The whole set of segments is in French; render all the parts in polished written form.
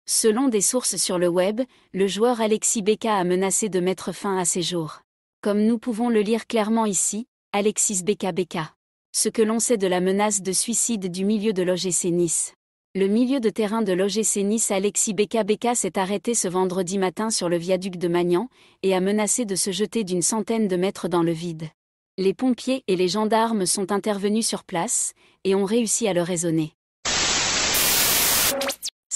Selon des sources sur le web, le joueur Alexis Beka a menacé de mettre fin à ses jours. Comme nous pouvons le lire clairement ici, Alexis Beka. Ce que l'on sait de la menace de suicide du milieu de l'OGC Nice. Le milieu de terrain de l'OGC Nice Alexis Beka s'est arrêté ce vendredi matin sur le viaduc de Magnan et a menacé de se jeter d'une centaine de mètres dans le vide. Les pompiers et les gendarmes sont intervenus sur place et ont réussi à le raisonner.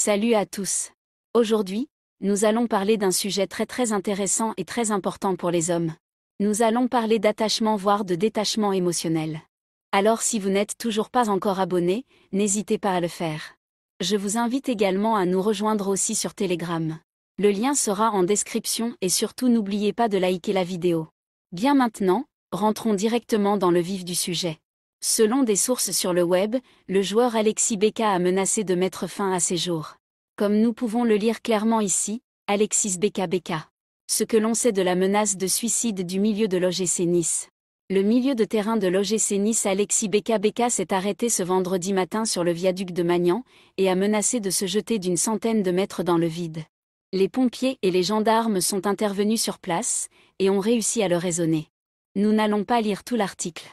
Salut à tous. Aujourd'hui, nous allons parler d'un sujet très intéressant et très important pour les hommes. Nous allons parler d'attachement voire de détachement émotionnel. Alors si vous n'êtes toujours pas encore abonné, n'hésitez pas à le faire. Je vous invite également à nous rejoindre aussi sur Telegram. Le lien sera en description et surtout n'oubliez pas de liker la vidéo. Bien maintenant, rentrons directement dans le vif du sujet. Selon des sources sur le web, le joueur Alexis Beka a menacé de mettre fin à ses jours. Comme nous pouvons le lire clairement ici, Alexis Beka. Ce que l'on sait de la menace de suicide du milieu de l'OGC Nice. Le milieu de terrain de l'OGC Nice Alexis Beka s'est arrêté ce vendredi matin sur le viaduc de Magnan et a menacé de se jeter d'une centaine de mètres dans le vide. Les pompiers et les gendarmes sont intervenus sur place et ont réussi à le raisonner. Nous n'allons pas lire tout l'article.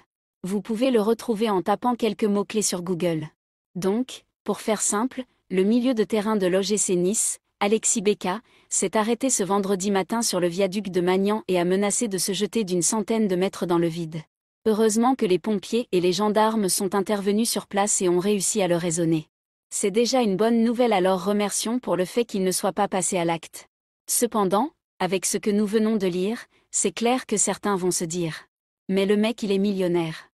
Vous pouvez le retrouver en tapant quelques mots-clés sur Google. Donc, pour faire simple, le milieu de terrain de l'OGC Nice, Alexis Beka, s'est arrêté ce vendredi matin sur le viaduc de Magnan et a menacé de se jeter d'une centaine de mètres dans le vide. Heureusement que les pompiers et les gendarmes sont intervenus sur place et ont réussi à le raisonner. C'est déjà une bonne nouvelle, alors remercions pour le fait qu'il ne soit pas passé à l'acte. Cependant, avec ce que nous venons de lire, c'est clair que certains vont se dire. Mais le mec il est millionnaire.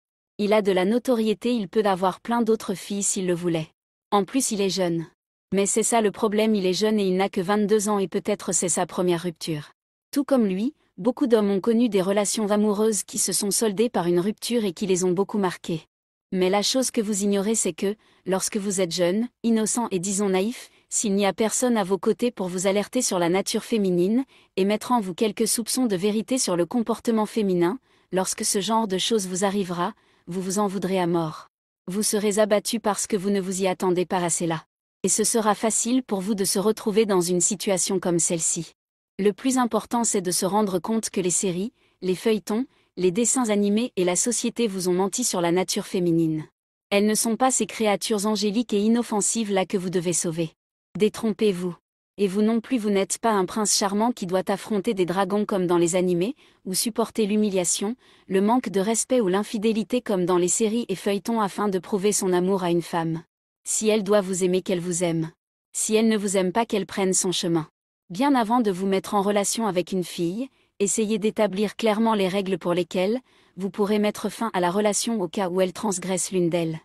Il a de la notoriété, il peut avoir plein d'autres filles s'il le voulait. En plus il est jeune. Mais c'est ça le problème, il est jeune et il n'a que 22 ans et peut-être c'est sa première rupture. Tout comme lui, beaucoup d'hommes ont connu des relations amoureuses qui se sont soldées par une rupture et qui les ont beaucoup marqués. Mais la chose que vous ignorez c'est que, lorsque vous êtes jeune, innocent et disons naïf, s'il n'y a personne à vos côtés pour vous alerter sur la nature féminine, et mettre en vous quelques soupçons de vérité sur le comportement féminin, lorsque ce genre de choses vous arrivera, vous vous en voudrez à mort. Vous serez abattu parce que vous ne vous y attendez pas assez là. Et ce sera facile pour vous de se retrouver dans une situation comme celle-ci. Le plus important c'est de se rendre compte que les séries, les feuilletons, les dessins animés et la société vous ont menti sur la nature féminine. Elles ne sont pas ces créatures angéliques et inoffensives là que vous devez sauver. Détrompez-vous. Et vous non plus, vous n'êtes pas un prince charmant qui doit affronter des dragons comme dans les animés, ou supporter l'humiliation, le manque de respect ou l'infidélité comme dans les séries et feuilletons afin de prouver son amour à une femme. Si elle doit vous aimer, qu'elle vous aime. Si elle ne vous aime pas, qu'elle prenne son chemin. Bien avant de vous mettre en relation avec une fille, essayez d'établir clairement les règles pour lesquelles vous pourrez mettre fin à la relation au cas où elle transgresse l'une d'elles.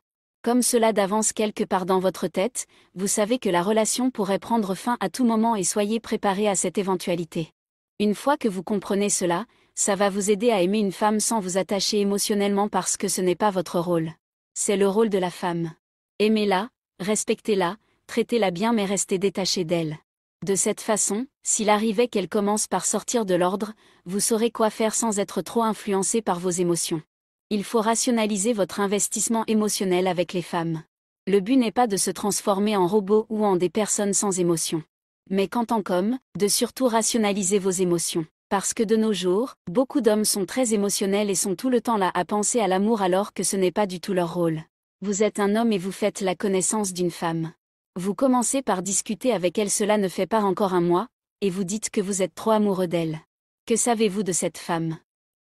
Comme cela d'avance quelque part dans votre tête, vous savez que la relation pourrait prendre fin à tout moment et soyez préparés à cette éventualité. Une fois que vous comprenez cela, ça va vous aider à aimer une femme sans vous attacher émotionnellement parce que ce n'est pas votre rôle. C'est le rôle de la femme. Aimez-la, respectez-la, traitez-la bien mais restez détaché d'elle. De cette façon, s'il arrivait qu'elle commence par sortir de l'ordre, vous saurez quoi faire sans être trop influencé par vos émotions. Il faut rationaliser votre investissement émotionnel avec les femmes. Le but n'est pas de se transformer en robot ou en des personnes sans émotion. Mais qu'en tant qu'homme, de surtout rationaliser vos émotions. Parce que de nos jours, beaucoup d'hommes sont très émotionnels et sont tout le temps là à penser à l'amour alors que ce n'est pas du tout leur rôle. Vous êtes un homme et vous faites la connaissance d'une femme. Vous commencez par discuter avec elle, cela ne fait pas encore un mois, et vous dites que vous êtes trop amoureux d'elle. Que savez-vous de cette femme?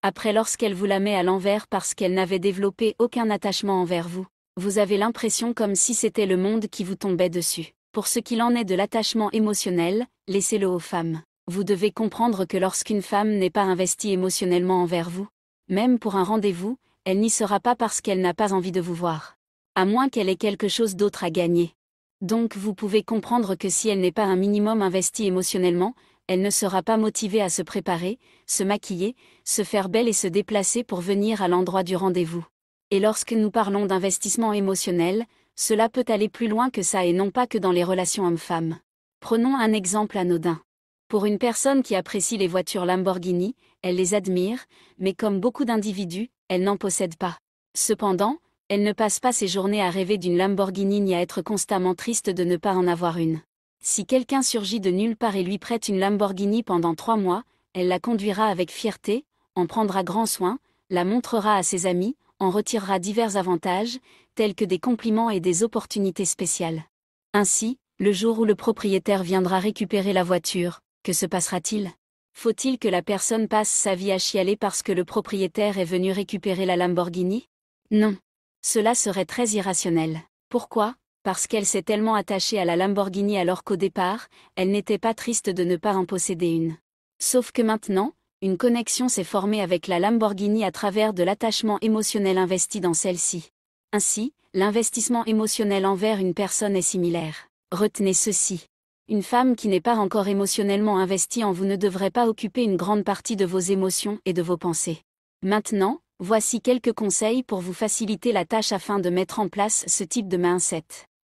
Après, lorsqu'elle vous la met à l'envers parce qu'elle n'avait développé aucun attachement envers vous, vous avez l'impression comme si c'était le monde qui vous tombait dessus. Pour ce qu'il en est de l'attachement émotionnel, laissez-le aux femmes. Vous devez comprendre que lorsqu'une femme n'est pas investie émotionnellement envers vous, même pour un rendez-vous, elle n'y sera pas parce qu'elle n'a pas envie de vous voir. À moins qu'elle ait quelque chose d'autre à gagner. Donc vous pouvez comprendre que si elle n'est pas un minimum investie émotionnellement, elle ne sera pas motivée à se préparer, se maquiller, se faire belle et se déplacer pour venir à l'endroit du rendez-vous. Et lorsque nous parlons d'investissement émotionnel, cela peut aller plus loin que ça et non pas que dans les relations hommes-femmes. Prenons un exemple anodin. Pour une personne qui apprécie les voitures Lamborghini, elle les admire, mais comme beaucoup d'individus, elle n'en possède pas. Cependant, elle ne passe pas ses journées à rêver d'une Lamborghini ni à être constamment triste de ne pas en avoir une. Si quelqu'un surgit de nulle part et lui prête une Lamborghini pendant 3 mois, elle la conduira avec fierté, en prendra grand soin, la montrera à ses amis, en retirera divers avantages, tels que des compliments et des opportunités spéciales. Ainsi, le jour où le propriétaire viendra récupérer la voiture, que se passera-t-il? Faut-il que la personne passe sa vie à chialer parce que le propriétaire est venu récupérer la Lamborghini? Non. Cela serait très irrationnel. Pourquoi? Parce qu'elle s'est tellement attachée à la Lamborghini alors qu'au départ, elle n'était pas triste de ne pas en posséder une. Sauf que maintenant, une connexion s'est formée avec la Lamborghini à travers de l'attachement émotionnel investi dans celle-ci. Ainsi, l'investissement émotionnel envers une personne est similaire. Retenez ceci. Une femme qui n'est pas encore émotionnellement investie en vous ne devrait pas occuper une grande partie de vos émotions et de vos pensées. Maintenant, voici quelques conseils pour vous faciliter la tâche afin de mettre en place ce type de mindset.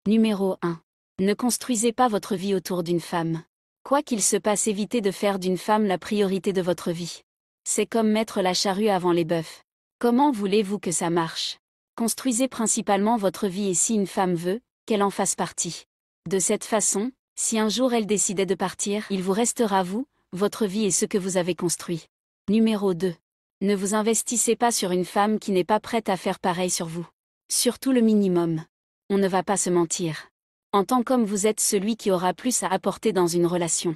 Numéro 1. Ne construisez pas votre vie autour d'une femme. Quoi qu'il se passe, évitez de faire d'une femme la priorité de votre vie. C'est comme mettre la charrue avant les bœufs. Comment voulez-vous que ça marche? Construisez principalement votre vie et si une femme veut, qu'elle en fasse partie. De cette façon, si un jour elle décidait de partir, il vous restera vous, votre vie et ce que vous avez construit. Numéro 2. Ne vous investissez pas sur une femme qui n'est pas prête à faire pareil sur vous. Surtout le minimum. On ne va pas se mentir. En tant qu'homme, vous êtes celui qui aura plus à apporter dans une relation.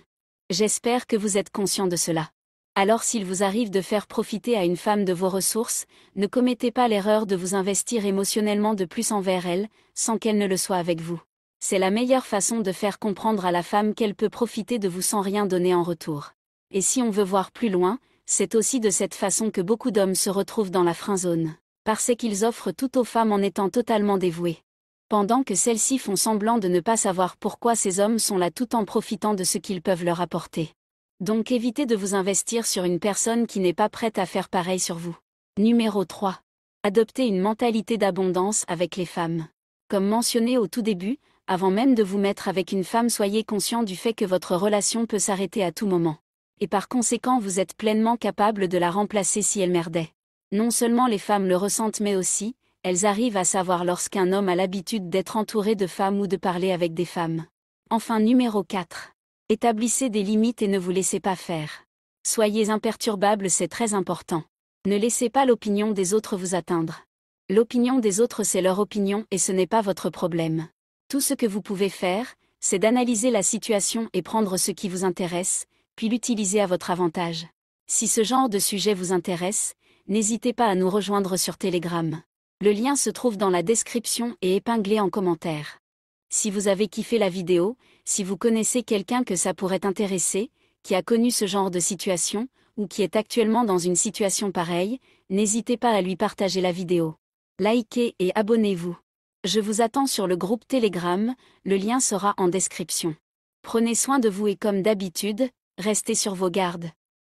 J'espère que vous êtes conscient de cela. Alors s'il vous arrive de faire profiter à une femme de vos ressources, ne commettez pas l'erreur de vous investir émotionnellement de plus envers elle, sans qu'elle ne le soit avec vous. C'est la meilleure façon de faire comprendre à la femme qu'elle peut profiter de vous sans rien donner en retour. Et si on veut voir plus loin, c'est aussi de cette façon que beaucoup d'hommes se retrouvent dans la friendzone. Parce qu'ils offrent tout aux femmes en étant totalement dévoués. Pendant que celles-ci font semblant de ne pas savoir pourquoi ces hommes sont là tout en profitant de ce qu'ils peuvent leur apporter. Donc évitez de vous investir sur une personne qui n'est pas prête à faire pareil sur vous. Numéro 3. Adoptez une mentalité d'abondance avec les femmes. Comme mentionné au tout début, avant même de vous mettre avec une femme, soyez conscient du fait que votre relation peut s'arrêter à tout moment. Et par conséquent vous êtes pleinement capable de la remplacer si elle merdait. Non seulement les femmes le ressentent mais aussi, elles arrivent à savoir lorsqu'un homme a l'habitude d'être entouré de femmes ou de parler avec des femmes. Enfin numéro 4. Établissez des limites et ne vous laissez pas faire. Soyez imperturbable, c'est très important. Ne laissez pas l'opinion des autres vous atteindre. L'opinion des autres c'est leur opinion et ce n'est pas votre problème. Tout ce que vous pouvez faire, c'est d'analyser la situation et prendre ce qui vous intéresse, puis l'utiliser à votre avantage. Si ce genre de sujet vous intéresse, n'hésitez pas à nous rejoindre sur Telegram. Le lien se trouve dans la description et épinglé en commentaire. Si vous avez kiffé la vidéo, si vous connaissez quelqu'un que ça pourrait intéresser, qui a connu ce genre de situation, ou qui est actuellement dans une situation pareille, n'hésitez pas à lui partager la vidéo. Likez et abonnez-vous. Je vous attends sur le groupe Telegram, le lien sera en description. Prenez soin de vous et comme d'habitude, restez sur vos gardes.